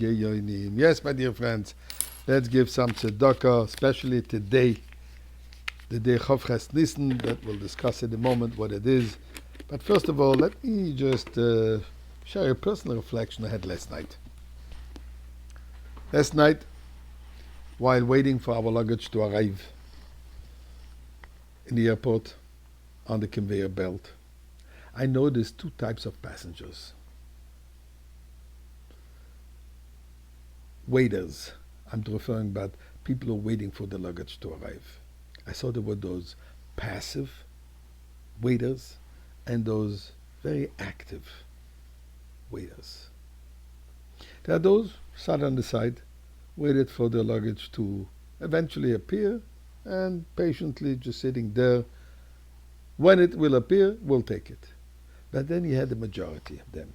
Geyonim. Yes, my dear friends, let's give some tzedakah, especially today, the day Chav Ches Nissen, that we'll discuss in a moment what it is. But first of all, let me just share a personal reflection I had last night. Last night, while waiting for our luggage to arrive in the airport on the conveyor belt, I noticed two types of passengers. Waiters. I'm referring about people who are waiting for the luggage to arrive. I saw there were those passive waiters and those very active waiters. There are those sat on the side, waited for the luggage to eventually appear, and patiently just sitting there. When it will appear, we'll take it. But then you had the majority of them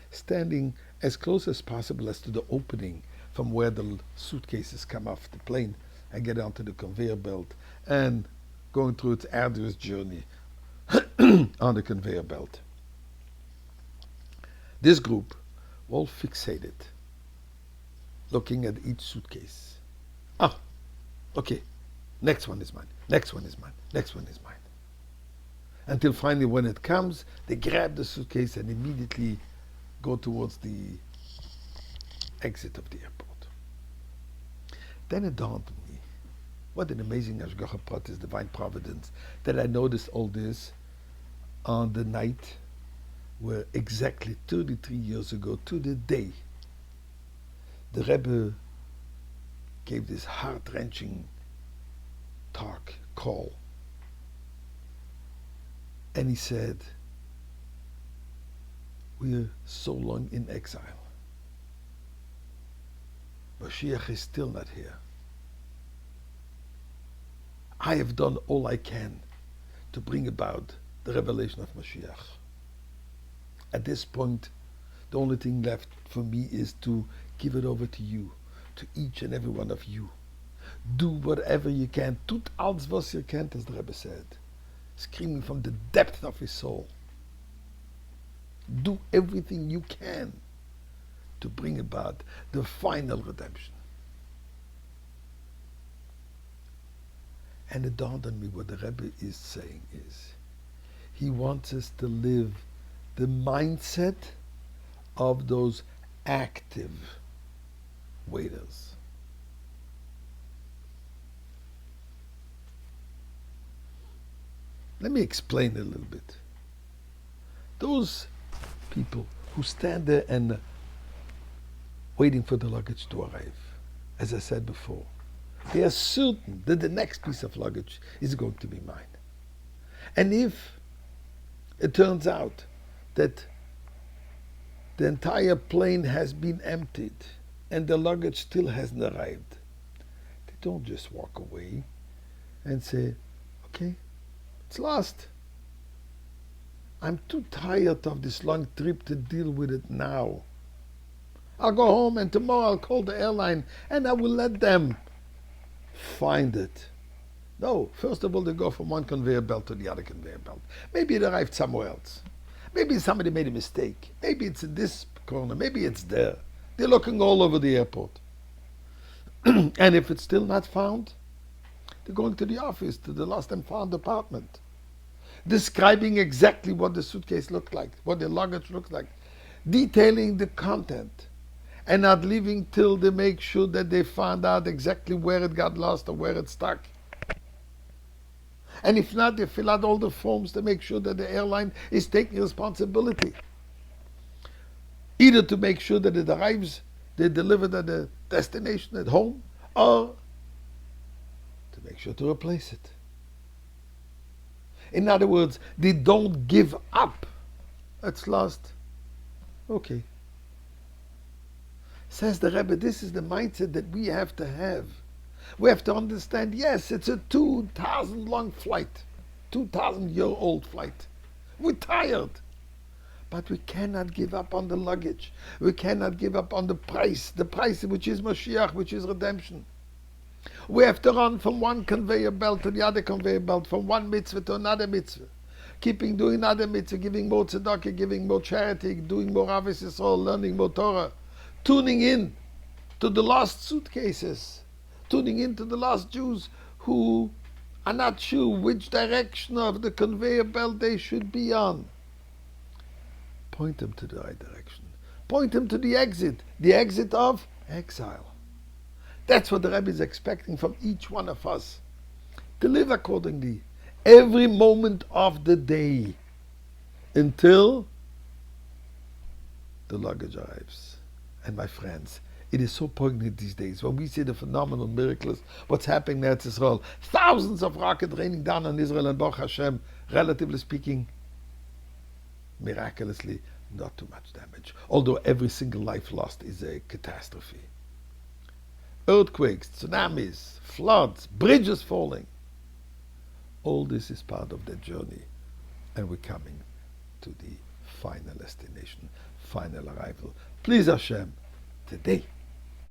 standing as close as possible as to the opening from where the suitcases come off the plane and get onto the conveyor belt and going through its arduous journey on the conveyor belt. This group, all fixated, looking at each suitcase. Okay, next one is mine, next one is mine, next one is mine. Until finally when it comes, they grab the suitcase and immediately go towards the exit of the airport. Then it dawned on me, what an amazing Hashgacha Pratis, divine providence, that I noticed all this on the night where exactly 33 years ago to the day, the Rebbe gave this heart-wrenching call. And he said, we're so long in exile. Moshiach is still not here. I have done all I can to bring about the revelation of Moshiach. At this point, the only thing left for me is to give it over to you, to each and every one of you. Do whatever you can. Tut alles was ihr kennt, as the Rebbe said, screaming from the depth of his soul. Do everything you can to bring about the final redemption. And it dawned on me what the Rebbe is saying is, he wants us to live the mindset of those active waiters. Let me explain a little bit. Those people who stand there and waiting for the luggage to arrive, as I said before, they are certain that the next piece of luggage is going to be mine. And if it turns out that the entire plane has been emptied and the luggage still hasn't arrived, they don't just walk away and say, okay, it's lost. I'm too tired of this long trip to deal with it now. I'll go home and tomorrow I'll call the airline and I will let them find it. No, first of all, they go from one conveyor belt to the other conveyor belt. Maybe it arrived somewhere else. Maybe somebody made a mistake. Maybe it's in this corner. Maybe it's there. They're looking all over the airport. And if it's still not found, they're going to the office, to the lost and found department, describing exactly what the suitcase looked like, what the luggage looked like, detailing the content, and not leaving till they make sure that they found out exactly where it got lost or where it stuck. And if not, they fill out all the forms to make sure that the airline is taking responsibility. Either to make sure that it arrives, they delivered at the destination at home, or to make sure to replace it. In other words, they don't give up. It's lost. Okay. Says the Rebbe, this is the mindset that we have to have. We have to understand, yes, it's a 2,000 long flight, 2,000-year-old flight. We're tired. But we cannot give up on the luggage. We cannot give up on the price which is Moshiach, which is redemption. We have to run from one conveyor belt to the other conveyor belt, from one mitzvah to another mitzvah. Doing another mitzvah, giving more tzedakah, giving more charity, doing more Avos Yisrael, learning more Torah. Tuning in to the lost suitcases, tuning into the lost Jews who are not sure which direction of the conveyor belt they should be on. Point them to the right direction. Point them to the exit of exile. That's what the Rebbe is expecting from each one of us. To live accordingly, every moment of the day, until the luggage arrives. And my friends, it is so poignant these days when we see the phenomenal miracles, what's happening in Israel. Thousands of rockets raining down on Israel, and Baruch Hashem, relatively speaking, miraculously, not too much damage. Although every single life lost is a catastrophe. Earthquakes, tsunamis, floods, bridges falling. All this is part of the journey, and we're coming to the final destination, final arrival. Please Hashem, today.